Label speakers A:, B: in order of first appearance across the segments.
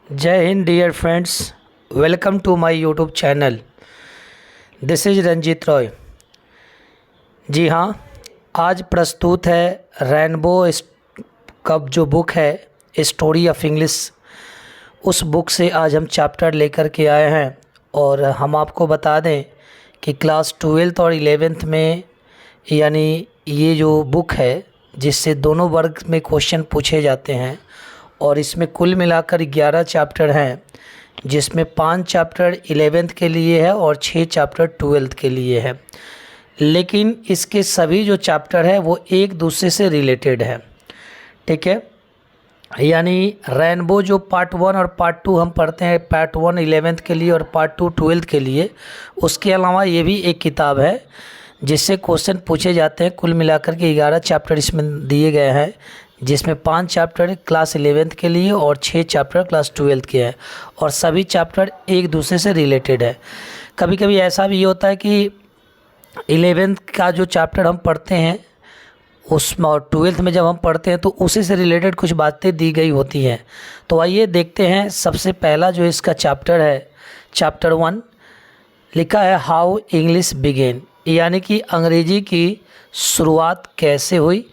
A: जय Hind dear friends, welcome to my YouTube channel. This is Ranjeet Roy. जी हाँ, आज प्रस्तुत है रेनबो कप जो बुक है स्टोरी ऑफ इंग्लिश। उस बुक से आज हम चैप्टर लेकर के आए हैं और हम आपको बता दें कि क्लास 12th और 11th में यानी ये जो बुक है जिससे दोनों वर्ग में क्वेश्चन पूछे जाते हैं और इसमें कुल मिलाकर 11 चैप्टर हैं, जिसमें 5 चैप्टर 11th के लिए है और 6 चैप्टर 12th के लिए है। लेकिन इसके सभी जो चैप्टर है वो एक दूसरे से रिलेटेड है। ठीक है, यानी रेनबो जो पार्ट 1 और पार्ट 2 हम पढ़ते हैं, पार्ट 1 11th के लिए और पार्ट 2 12th के लिए। उसके अलावा ये भी एक किताब है जिससे क्वेश्चन पूछे जाते हैं। कुल मिलाकर के 11 चैप्टर इसमें दिए गए हैं, जिसमें 5 चैप्टर क्लास 11th के लिए और 6 चैप्टर क्लास 12th के हैं और सभी चैप्टर एक दूसरे से रिलेटेड है। कभी कभी ऐसा भी होता है कि 11th का जो चैप्टर हम पढ़ते हैं उसमें और 12th में जब हम पढ़ते हैं तो उसी से रिलेटेड कुछ बातें दी गई होती हैं। तो आइए देखते हैं। सबसे पहला जो इसका चैप्टर है, चैप्टर 1 लिखा है हाउ इंग्लिश बिगेन, यानी कि अंग्रेजी की शुरुआत कैसे हुई,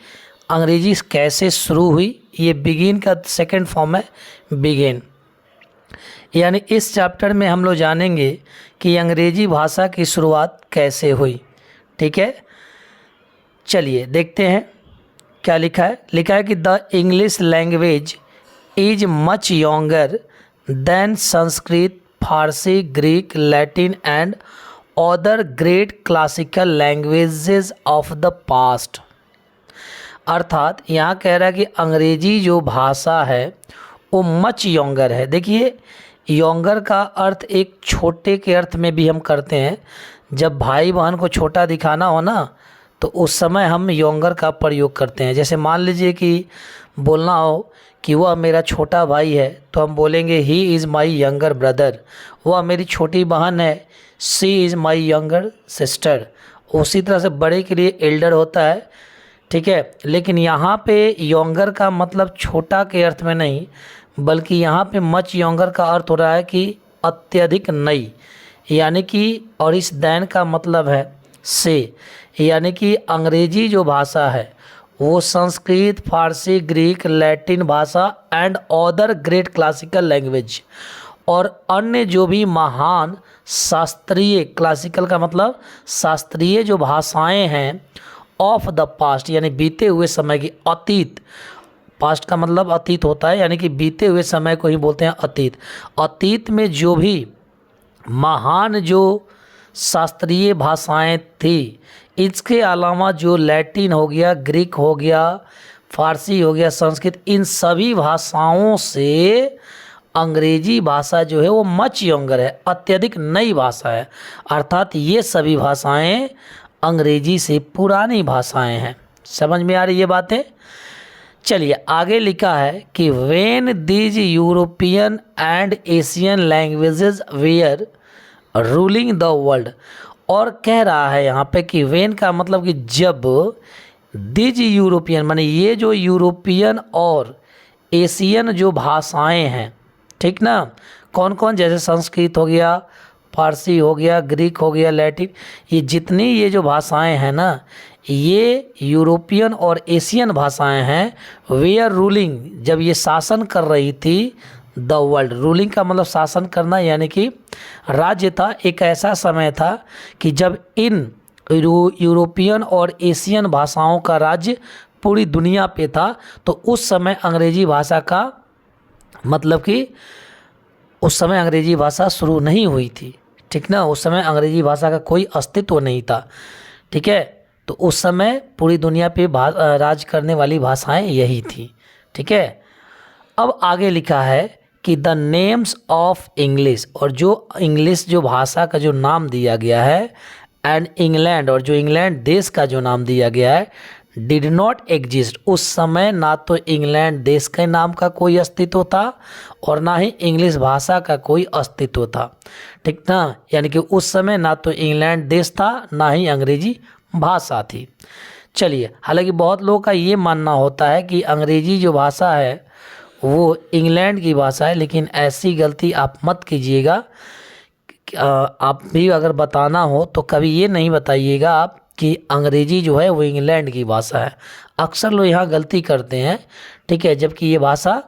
A: अंग्रेजी कैसे शुरू हुई। ये बिगिन का सेकंड फॉर्म है बिगेन। यानी इस चैप्टर में हम लोग जानेंगे कि अंग्रेजी भाषा की शुरुआत कैसे हुई। ठीक है, चलिए देखते हैं क्या लिखा है। लिखा है कि the English language is much younger than Sanskrit, Farsi, Greek, Latin and other great classical languages of the past. अर्थात यहाँ कह रहा है कि अंग्रेजी जो भाषा है वो मच यंगर है। देखिए, यंगर का अर्थ एक छोटे के अर्थ में भी हम करते हैं। जब भाई बहन को छोटा दिखाना हो ना, तो उस समय हम यंगर का प्रयोग करते हैं। जैसे मान लीजिए कि बोलना हो कि वह मेरा छोटा भाई है, तो हम बोलेंगे he is my younger brother. वह मेरी छोटी बहन है, सी इज़ माई यंगर सिस्टर। उसी तरह से बड़े के लिए एल्डर होता है। ठीक है, लेकिन यहाँ पे यंगर का मतलब छोटा के अर्थ में नहीं, बल्कि यहाँ पे मच यंगर का अर्थ हो रहा है कि अत्यधिक नई, यानी कि, और इस दैन का मतलब है से, यानी कि अंग्रेजी जो भाषा है वो संस्कृत, फारसी, ग्रीक, लैटिन भाषा and other great classical language और अन्य जो भी महान शास्त्रीय, क्लासिकल का मतलब शास्त्रीय जो भाषाएं हैं, ऑफ द पास्ट यानी बीते हुए समय की, अतीत, पास्ट का मतलब अतीत होता है, यानी कि बीते हुए समय को ही बोलते हैं अतीत। अतीत में जो भी महान जो शास्त्रीय भाषाएं थी, इसके अलावा जो लैटिन हो गया, ग्रीक हो गया, फारसी हो गया, संस्कृत, इन सभी भाषाओं से अंग्रेजी भाषा जो है वो मच यंगर है, अत्यधिक नई भाषा है। अर्थात ये सभी भाषाएं अंग्रेजी से पुरानी भाषाएं हैं। समझ में आ रही ये बातें? चलिए आगे लिखा है कि when these European and Asian languages were ruling the world, और कह रहा है यहाँ पे कि वेन का मतलब कि जब, दीज यूरोपियन माने ये जो यूरोपियन और एशियन जो भाषाएं हैं, ठीक ना, कौन कौन, जैसे संस्कृत हो गया, फारसी हो गया, ग्रीक हो गया, लैटिन, ये जितनी ये जो भाषाएं हैं ना, ये यूरोपियन और एशियन भाषाएं हैं। वे आर रूलिंग, जब ये शासन कर रही थी द वर्ल्ड, रूलिंग का मतलब शासन करना, यानी कि राज्य था। एक ऐसा समय था कि जब इन यूरोपियन और एशियन भाषाओं का राज्य पूरी दुनिया पे था। तो उस समय अंग्रेजी भाषा का मतलब कि उस समय अंग्रेजी भाषा शुरू नहीं हुई थी। ठीक ना, उस समय अंग्रेजी भाषा का कोई अस्तित्व नहीं था। ठीक है, तो उस समय पूरी दुनिया पे राज करने वाली भाषाएं यही थी। ठीक है, अब आगे लिखा है कि द नेम्स ऑफ इंग्लिश, और जो इंग्लिश जो भाषा का जो नाम दिया गया है, एंड इंग्लैंड, और जो इंग्लैंड देश का जो नाम दिया गया है, डिड नॉट एग्जिस्ट। उस समय ना तो इंग्लैंड देश के नाम का कोई अस्तित्व था और ना ही इंग्लिश भाषा का कोई अस्तित्व था। ठीक ना, यानी कि उस समय ना तो इंग्लैंड देश था ना ही अंग्रेजी भाषा थी। चलिए, हालांकि बहुत लोगों का ये मानना होता है कि अंग्रेजी जो भाषा है वो इंग्लैंड की भाषा है, लेकिन ऐसी गलती आप मत कीजिएगा। आप भी अगर बताना हो तो कभी ये नहीं बताइएगा आप कि अंग्रेजी जो है वो इंग्लैंड की भाषा है। अक्सर लोग यहाँ गलती करते हैं, ठीक है, जबकि ये भाषा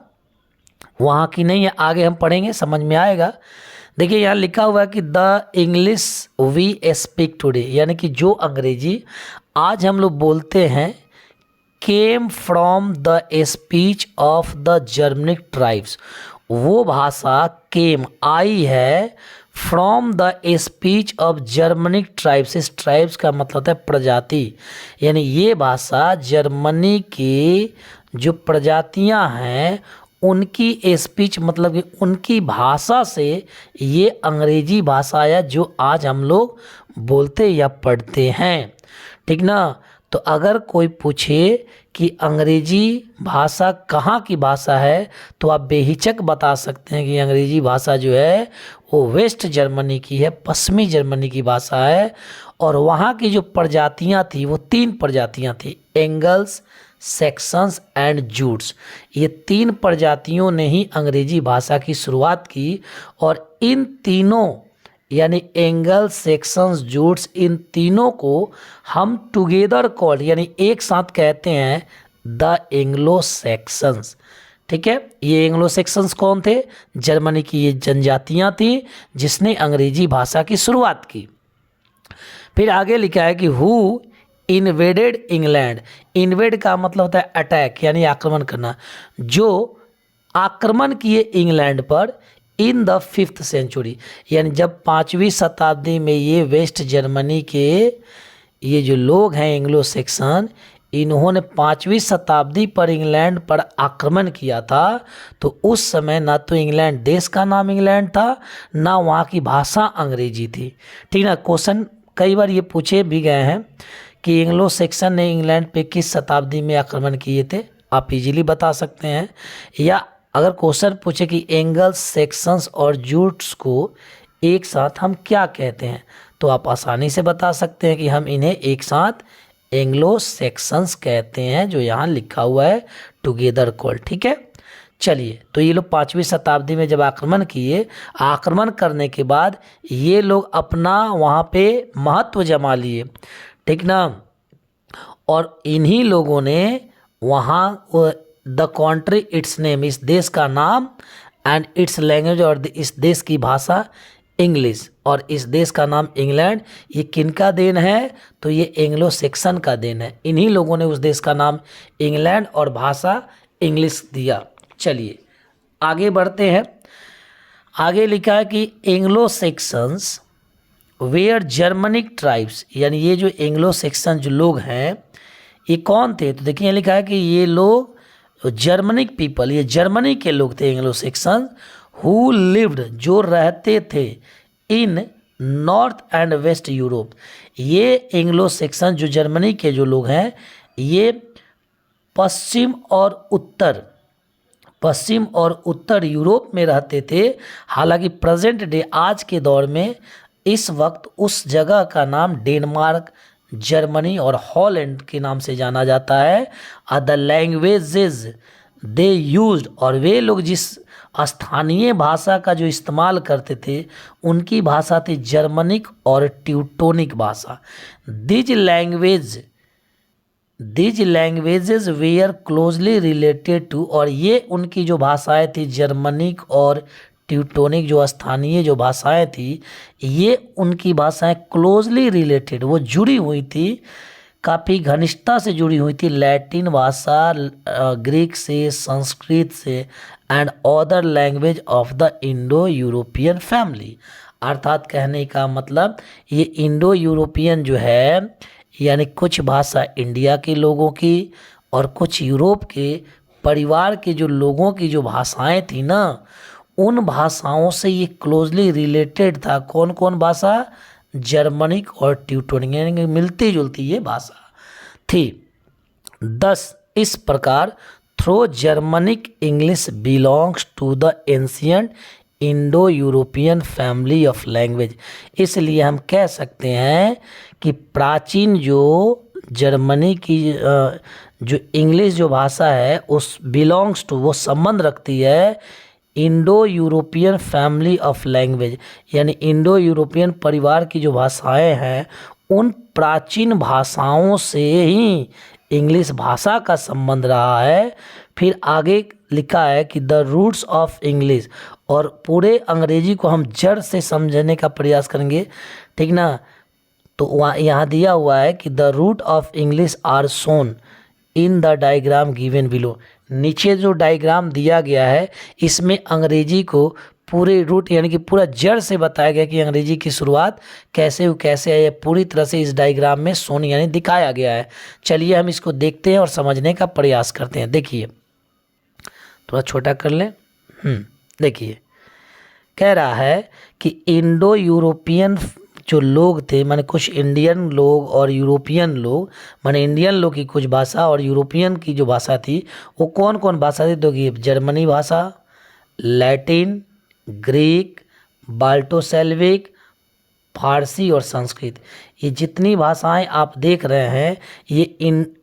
A: वहाँ की नहीं है। आगे हम पढ़ेंगे, समझ में आएगा। देखिए यहाँ लिखा हुआ है कि the English we speak today, यानी कि जो अंग्रेजी आज हम लोग बोलते हैं, came from the speech of the Germanic tribes. वो भाषा केम आई है from the speech of Germanic tribes. इस ट्राइब्स का मतलब होता है प्रजाति, यानी ये भाषा जर्मनी की जो प्रजातियां हैं उनकी स्पीच, मतलब कि उनकी भाषा से ये अंग्रेजी भाषा आया जो आज हम लोग बोलते या पढ़ते हैं, ठीक ना। तो अगर कोई पूछे कि अंग्रेजी भाषा कहाँ की भाषा है, तो आप बेहिचक बता सकते हैं कि अंग्रेजी भाषा जो है वो वेस्ट जर्मनी की है, पश्चिमी जर्मनी की भाषा है। और वहाँ की जो प्रजातियाँ थी वो 3 प्रजातियाँ थी, एंगल्स, सेक्शंस एंड जूट्स। ये 3 प्रजातियों ने ही अंग्रेजी भाषा की शुरुआत की। और इन तीनों यानी एंगल, सेक्शंस, जूट्स, इन तीनों को हम टुगेदर कॉल्ड यानी एक साथ कहते हैं द एंग्लो सेक्शंस, ठीक है। ये एंग्लो सेक्शंस कौन थे? जर्मनी की ये जनजातियां थी जिसने अंग्रेजी भाषा की शुरुआत की। फिर आगे लिखा है कि हु इन्वेडेड इंग्लैंड। इन्वेड का मतलब होता है अटैक यानी आक्रमण करना। जो आक्रमण किए इंग्लैंड पर इन द 5th सेंचुरी, यानी जब 5वीं शताब्दी में ये वेस्ट जर्मनी के ये जो लोग हैं एंग्लो सेक्शन, इन्होंने 5वीं शताब्दी पर इंग्लैंड पर आक्रमण किया था। तो उस समय ना तो इंग्लैंड देश का नाम इंग्लैंड था, ना वहाँ की भाषा अंग्रेजी थी, ठीक ना। क्वेश्चन कई बार ये पूछे भी गए हैं कि एंग्लो सेक्शन ने इंग्लैंड पे किस शताब्दी में आक्रमण किए थे, आप इजीली बता सकते हैं। या अगर क्वेश्चन पूछे कि एंगल्स, सेक्शंस और जूट्स को एक साथ हम क्या कहते हैं, तो आप आसानी से बता सकते हैं कि हम इन्हें एक साथ एंग्लो सेक्शंस कहते हैं, जो यहाँ लिखा हुआ है टुगेदर कॉल्ड, ठीक है। चलिए, तो ये लोग 5वीं शताब्दी में जब आक्रमण किए, आक्रमण करने के बाद ये लोग अपना वहाँ पे महत्व जमा लिए, ठीक ना। और इन्हीं लोगों ने वहाँ द कंट्री इट्स नेम, इस देश का नाम, एंड इट्स लैंग्वेज, और इस देश की भाषा इंग्लिश, और इस देश का नाम इंग्लैंड। ये किनका देन है? तो ये एंग्लो सेक्शन का देन है। इन्हीं लोगों ने उस देश का नाम इंग्लैंड और भाषा इंग्लिश दिया। चलिए आगे बढ़ते हैं। आगे लिखा है कि Anglo Saxons were Germanic tribes, यानी ये जो एंग्लो सेक्शन जो लोग हैं ये कौन थे? तो देखिए लिखा है कि ये लोग जर्मनिक पीपल, ये जर्मनी के लोग थे एंग्लो सेक्शन, हु लिव्ड, जो रहते थे इन नॉर्थ एंड वेस्ट यूरोप। ये एंग्लो सेक्शन जो जर्मनी के जो लोग हैं ये पश्चिम और उत्तर यूरोप में रहते थे। हालांकि प्रेजेंट डे, आज के दौर में, इस वक्त उस जगह का नाम डेनमार्क, जर्मनी और हॉलैंड के नाम से जाना जाता है। द लैंग्वेजेस दे यूज्ड, और वे लोग जिस स्थानीय भाषा का जो इस्तेमाल करते थे उनकी भाषा थी जर्मनिक और ट्यूटोनिक भाषा। These languages were closely related to, और ये उनकी जो भाषाएं थी जर्मनिक और ट्यूटोनिक, जो स्थानीय जो भाषाएं थी, ये उनकी भाषाएं क्लोजली रिलेटेड, वो जुड़ी हुई थी, काफ़ी घनिष्ठता से जुड़ी हुई थी लैटिन भाषा, ग्रीक से, संस्कृत से, and other language of the Indo European family. अर्थात कहने का मतलब ये इंडो यूरोपियन जो है, यानी कुछ भाषा इंडिया के लोगों की और कुछ यूरोप के परिवार के जो लोगों की जो भाषाएं थी ना, उन भाषाओं से ये क्लोजली रिलेटेड था। कौन कौन भाषा? जर्मनिक और ट्यूटोनिक, यानी मिलती जुलती ये भाषा थी। 10 इस प्रकार through Germanic English belongs to the ancient Indo European family of language. इसलिए हम कह सकते हैं कि प्राचीन जो जर्मनी की जो इंग्लिश जो भाषा है उस बिलोंग्स टू, वो संबंध रखती है Indo European family of language, यानी इंडो यूरोपियन परिवार की जो भाषाएं हैं उन प्राचीन भाषाओं से ही इंग्लिश भाषा का संबंध रहा है। फिर आगे लिखा है कि द रूट्स ऑफ इंग्लिश, और पूरे अंग्रेजी को हम जड़ से समझने का प्रयास करेंगे, ठीक ना। तो वहाँ यहाँ दिया हुआ है कि the root of English are shown in the diagram given below. नीचे जो डायग्राम दिया गया है इसमें अंग्रेजी को पूरे रूट यानी कि पूरा जड़ से बताया गया कि अंग्रेजी की शुरुआत कैसे हुई, कैसे है, पूरी तरह से इस डायग्राम में शोन यानी दिखाया गया है। चलिए हम इसको देखते हैं और समझने का प्रयास करते हैं। देखिए, थोड़ा छोटा कर लें। देखिए, कह रहा है कि इंडो यूरोपियन जो लोग थे, माने कुछ इंडियन लोग और यूरोपियन लोग, माने इंडियन लोग की कुछ भाषा और यूरोपियन की जो भाषा थी वो कौन कौन भाषा थी, तो कि जर्मनी भाषा, लैटिन, ग्रीक, बाल्टोसेल्विक, फारसी और संस्कृत। ये जितनी भाषाएं आप देख रहे हैं ये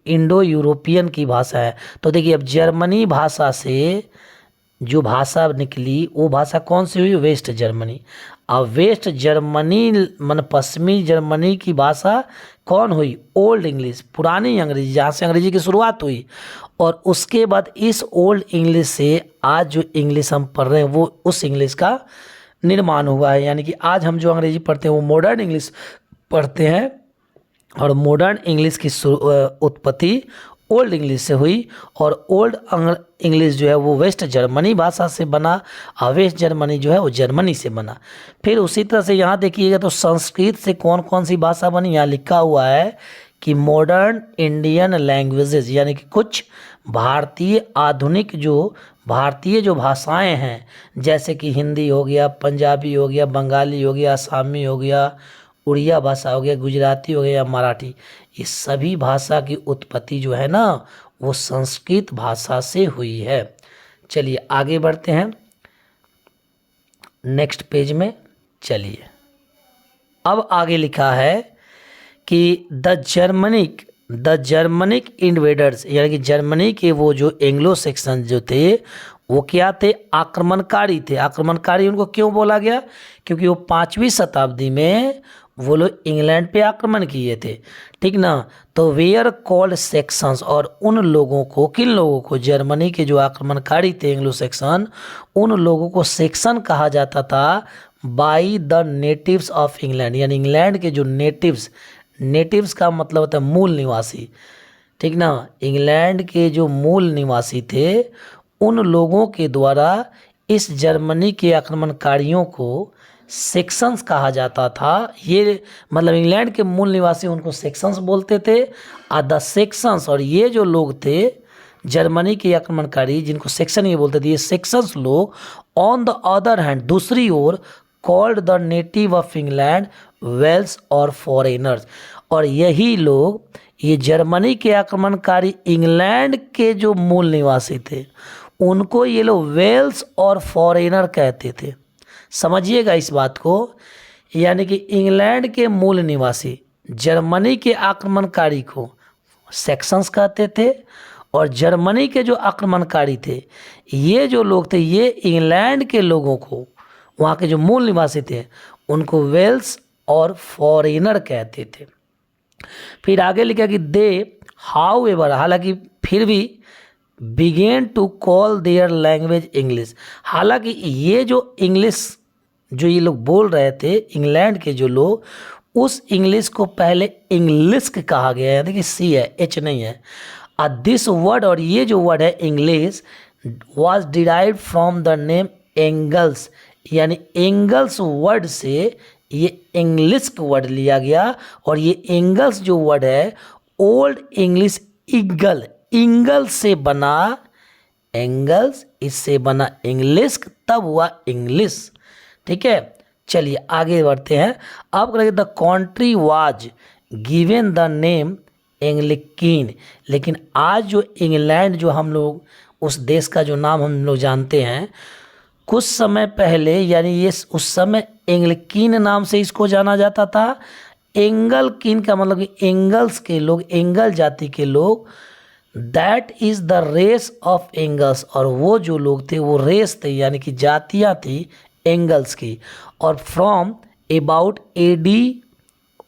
A: इंडो यूरोपियन की भाषा है। तो देखिए, अब जर्मनी भाषा से जो भाषा निकली वो भाषा कौन सी हुई, वेस्ट जर्मनी। अब वेस्ट जर्मनी मन पश्चिमी जर्मनी की भाषा कौन हुई, ओल्ड इंग्लिश, पुरानी अंग्रेजी, जहाँ से अंग्रेजी की शुरुआत हुई। और उसके बाद इस ओल्ड इंग्लिश से आज जो इंग्लिश हम पढ़ रहे हैं वो उस इंग्लिश का निर्माण हुआ है। यानी कि आज हम जो अंग्रेजी पढ़ते हैं वो मॉडर्न इंग्लिश पढ़ते हैं, और मॉडर्न इंग्लिश की उत्पत्ति ओल्ड इंग्लिश से हुई। और ओल्ड इंग्लिश जो है वो वेस्ट जर्मनी भाषा से बना, और वेस्ट जर्मनी जो है वो जर्मनी से बना। फिर उसी तरह से यहाँ देखिएगा तो संस्कृत से कौन कौन सी भाषा बनी, यहाँ लिखा हुआ है कि मॉडर्न इंडियन लैंग्वेजेस, यानी कि कुछ भारतीय आधुनिक जो भारतीय जो भाषाएं हैं, जैसे कि हिंदी हो गया, पंजाबी हो गया, बंगाली हो गया, आसामी हो गया, उड़िया भाषा हो गया, गुजराती हो गया या मराठी, ये सभी भाषा की उत्पत्ति जो है ना वो संस्कृत भाषा से हुई है। चलिए आगे बढ़ते हैं नेक्स्ट पेज में। चलिए, अब आगे लिखा है कि द जर्मनिक इन्वेडर्स, यानी कि जर्मनी के वो जो एंग्लो सेक्शन जो थे वो क्या थे, आक्रमणकारी थे। आक्रमणकारी उनको क्यों बोला गया, क्योंकि वो 5वीं शताब्दी में वो लोग इंग्लैंड पे आक्रमण किए थे, ठीक ना। तो वेयर कॉल्ड सेक्शंस, और उन लोगों को, किन लोगों को, जर्मनी के जो आक्रमणकारी थे एंग्लो सेक्शन, उन लोगों को सेक्शन कहा जाता था by the natives of England, यानी इंग्लैंड के जो नेटिव्स का मतलब होता है मूल निवासी, ठीक ना। इंग्लैंड के जो मूल निवासी थे उन लोगों के द्वारा इस जर्मनी के आक्रमणकारियों को सेक्शंस कहा जाता था। ये मतलब इंग्लैंड के मूल निवासी उनको सेक्शंस बोलते थे। द सेक्शंस, और ये जो लोग थे जर्मनी के आक्रमणकारी जिनको सेक्शन ये बोलते थे, ये सेक्शंस लोग ऑन द अदर हैंड, दूसरी ओर, called the native of England Wales और फॉरेनर्स, और यही लोग, ये जर्मनी के आक्रमणकारी इंग्लैंड के जो मूल निवासी थे उनको ये लोग वेल्स और फॉरेनर कहते थे। समझिएगा इस बात को, यानी कि इंग्लैंड के मूल निवासी जर्मनी के आक्रमणकारी को सेक्शंस कहते थे, और जर्मनी के जो आक्रमणकारी थे ये जो लोग थे ये इंग्लैंड के लोगों को, वहाँ के जो मूल निवासी थे उनको वेल्स और फॉरेनर कहते थे। फिर आगे लिखा कि दे हाउ एवर, हालांकि फिर भी, began to call their language English, हालांकि ये जो इंग्लिश जो ये लोग बोल रहे थे इंग्लैंड के जो लोग, उस इंग्लिश को पहले इंग्लिश कहा गया है। देखिए सी है, एच नहीं है। दिस वर्ड, और ये जो वर्ड है English, was derived from the name angles, यानी एंगल्स वर्ड से ये इंग्लिश वर्ड लिया गया। और ये एंगल्स जो वर्ड है ओल्ड इंग्लिश इंगल से बना, एंगल्स इससे बना इंग्लिश, तब हुआ इंग्लिश, ठीक है। चलिए आगे बढ़ते हैं। अब करेंगे the country was given the name Anglican, लेकिन आज जो इंग्लैंड जो हम लोग उस देश का जो नाम हम लोग जानते हैं, कुछ समय पहले यानी ये उस समय एंग्लिकीन नाम से इसको जाना जाता था। एंगलकीन का मतलब कि एंगल्स के लोग, एंगल जाति के लोग that is the race of Angles, और वो जो लोग थे वो रेस थे यानी कि जातियाँ थी एंगल्स की। और from about AD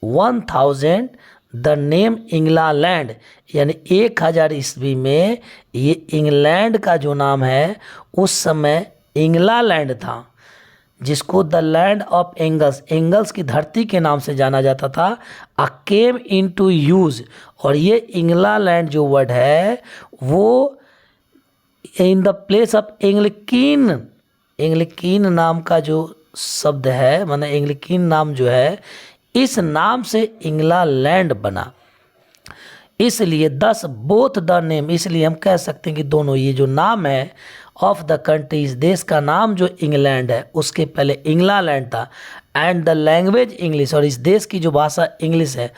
A: 1000 the name England, यानी 1000 ईस्वी में ये इंग्लैंड का जो नाम है उस समय इंग्लैंड था, जिसको the land of angles, angles की धरती के नाम से जाना जाता था। अ केम इन टू यूज, और ये इंग्लैंड जो वर्ड है वो इन द प्लेस ऑफ एंग्लिकीन, एंग्लिकीन नाम का जो शब्द है, माने एंग्लिकीन नाम जो है, इस नाम से इंग्लैंड बना। इसलिए 10 बोथ द नेम, इसलिए हम कह सकते हैं कि दोनों ये जो नाम है ऑफ द कंट्री, इस देश का नाम जो इंग्लैंड है उसके पहले इंग्लैंड था, एंड द लैंग्वेज इंग्लिश, और इस देश की जो भाषा इंग्लिश है,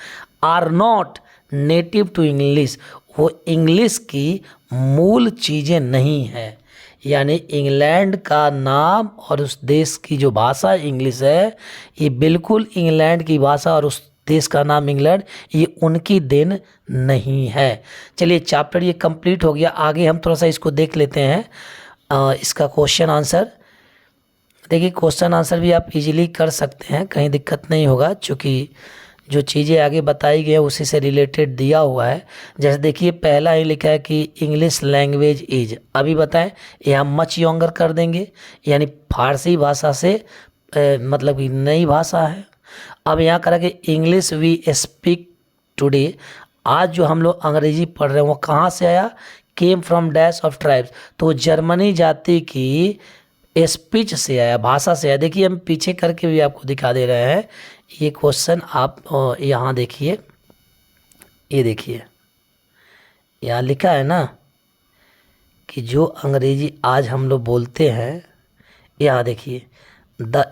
A: are not native to English, वो इंग्लिश की मूल चीज़ें नहीं है। यानी इंग्लैंड का नाम और उस देश की जो भाषा इंग्लिश है, ये बिल्कुल इंग्लैंड की भाषा और उस देश का नाम इंग्लैंड, ये उनकी देन नहीं है। चलिए चैप्टर ये कंप्लीट हो गया। आगे हम थोड़ा सा इसको देख लेते हैं, इसका क्वेश्चन आंसर। देखिए क्वेश्चन आंसर भी आप इजीली कर सकते हैं, कहीं दिक्कत नहीं होगा, क्योंकि जो चीज़ें आगे बताई गई हैं उसी से रिलेटेड दिया हुआ है। जैसे देखिए पहला ही लिखा है कि इंग्लिश लैंग्वेज इज, अभी बताएं यहाँ मच यंगर कर देंगे, यानी फारसी भाषा से मतलब कि नई भाषा है। अब यहाँ करा कि इंग्लिश वी स्पीक टुडे, आज जो हम लोग अंग्रेजी पढ़ रहे हैं वो कहाँ से आया, came from dash of tribes, तो जर्मनी जाति की स्पीच से आया, भाषा से आया। देखिए हम पीछे करके भी आपको दिखा दे रहे हैं ये क्वेश्चन। आप यहाँ देखिए, ये देखिए यहाँ लिखा है ना कि जो अंग्रेजी आज हम लोग बोलते हैं, यहाँ देखिए the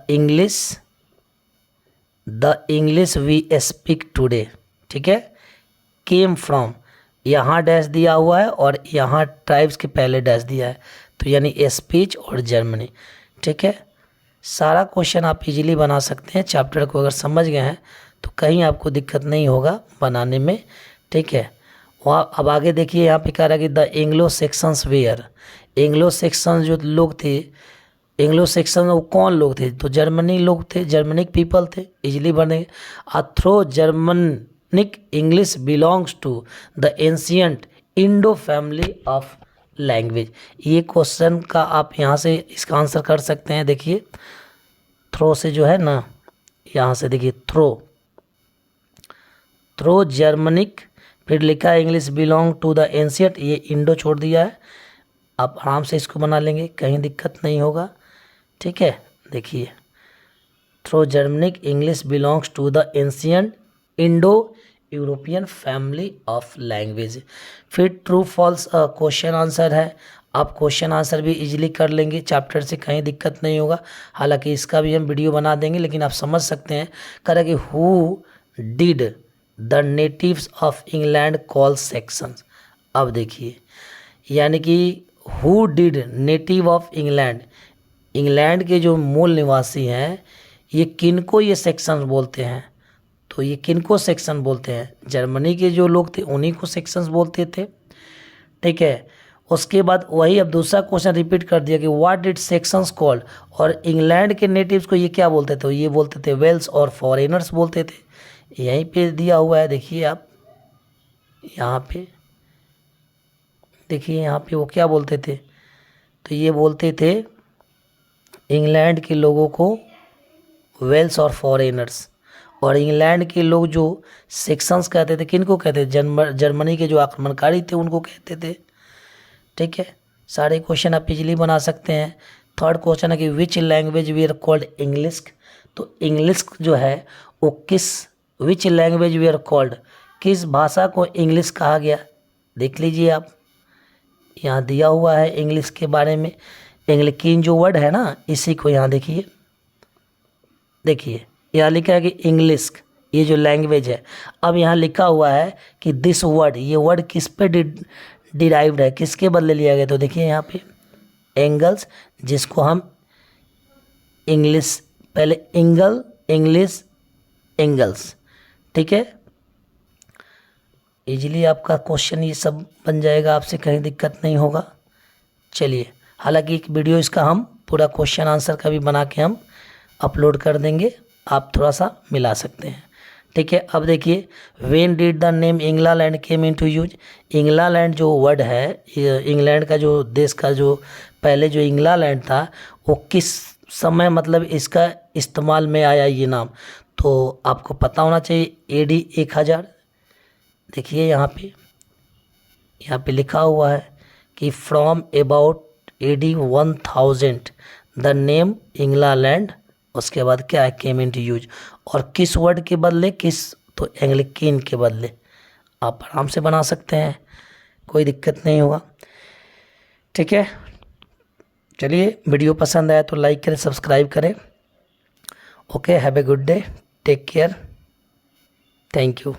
A: English we speak today, ठीक है, केम फ्रॉम, यहाँ डैश दिया हुआ है और यहाँ ट्राइब्स के पहले डैश दिया है, तो यानी स्पीच और जर्मनी, ठीक है। सारा क्वेश्चन आप इजीली बना सकते हैं, चैप्टर को अगर समझ गए हैं तो कहीं आपको दिक्कत नहीं होगा बनाने में, ठीक है। वहाँ अब आगे देखिए यहाँ पे कह रहा है कि the Anglo Saxons were, Anglo Saxon जो लोग थे, एंग्लो सेक्शन वो कौन लोग थे, तो जर्मनी लोग थे, जर्मनिक पीपल थे, इजीली बने। Through Germanic English belongs to the ancient Indo family of language, ये क्वेश्चन का आप यहाँ से इसका आंसर कर सकते हैं। देखिए थ्रो से जो है ना, यहाँ से देखिए थ्रो जर्मनिक, फिर लिखा है English belong to the ancient, ये इंडो छोड़ दिया है। आप आराम से इसको बना लेंगे, कहीं दिक्कत नहीं होगा, ठीक है। देखिए through Germanic English belongs to the ancient Indo European family of language. फिर ट्रू फॉल्स क्वेश्चन आंसर है, आप क्वेश्चन आंसर भी इजीली कर लेंगे, चैप्टर से कहीं दिक्कत नहीं होगा। हालांकि इसका भी हम वीडियो बना देंगे, लेकिन आप समझ सकते हैं। करें कि who did the natives of England call sections, अब देखिए यानी कि who did native of England, England के जो मूल निवासी हैं ये किनको ये सेक्शंस बोलते हैं, तो ये किनको सेक्शन बोलते हैं, जर्मनी के जो लोग थे उन्हीं को सेक्शंस बोलते थे, ठीक है। उसके बाद वही अब दूसरा क्वेश्चन रिपीट कर दिया कि व्हाट डिड सेक्शंस कॉल्ड, और इंग्लैंड के नेटिव्स को ये क्या बोलते थे, ये बोलते थे वेल्स और फॉरेनर्स बोलते थे, यहीं पे दिया हुआ है। देखिए आप यहाँ पे देखिए, यहाँ पे वो क्या बोलते थे, तो ये बोलते थे इंग्लैंड के लोगों को वेल्स और फॉरेनर्स, और इंग्लैंड के लोग जो सेक्शंस कहते थे किनको कहते थे, जर्मनी के जो आक्रमणकारी थे उनको कहते थे, ठीक है। सारे क्वेश्चन आप इजीली बना सकते हैं। थर्ड क्वेश्चन है कि which language we are called English, तो इंग्लिश जो है वो किस, which language we are called, किस भाषा को इंग्लिश कहा गया, देख लीजिए आप, यहाँ दिया हुआ है इंग्लिश के बारे में। एंग्लिकीन जो वर्ड है ना, इसी को यहाँ देखिए, देखिए यहाँ लिखा है कि इंग्लिश ये जो लैंग्वेज है। अब यहाँ लिखा हुआ है कि दिस वर्ड, ये वर्ड किस पे डिराइव्ड है, किसके बदले लिया गया, तो देखिए यहाँ पे एंगल्स, जिसको हम इंग्लिश, पहले इंग्लिश एंगल्स, ठीक है। इजीली आपका क्वेश्चन ये सब बन जाएगा, आपसे कहीं दिक्कत नहीं होगा। चलिए, हालांकि एक वीडियो इसका हम पूरा क्वेश्चन आंसर का भी बना के हम अपलोड कर देंगे, आप थोड़ा सा मिला सकते हैं। ठीक है, अब देखिए, when did the name England came into use. England जो वर्ड है, इंग्लैंड का जो देश का जो पहले जो इंग्लैंड था, वो किस समय मतलब इसका इस्तेमाल में आया ये नाम, तो आपको पता होना चाहिए। AD 1000। देखिए यहाँ पे लिखा हुआ है कि from about AD 1000 the name England, उसके बाद क्या है, केम इनटू यूज। और किस वर्ड के बदले, किस, तो एंग्लिकन के बदले। आप आराम से बना सकते हैं, कोई दिक्कत नहीं होगा। ठीक है, चलिए, वीडियो पसंद आया तो लाइक करें, सब्सक्राइब करें। Okay, have a good day, take care, thank you.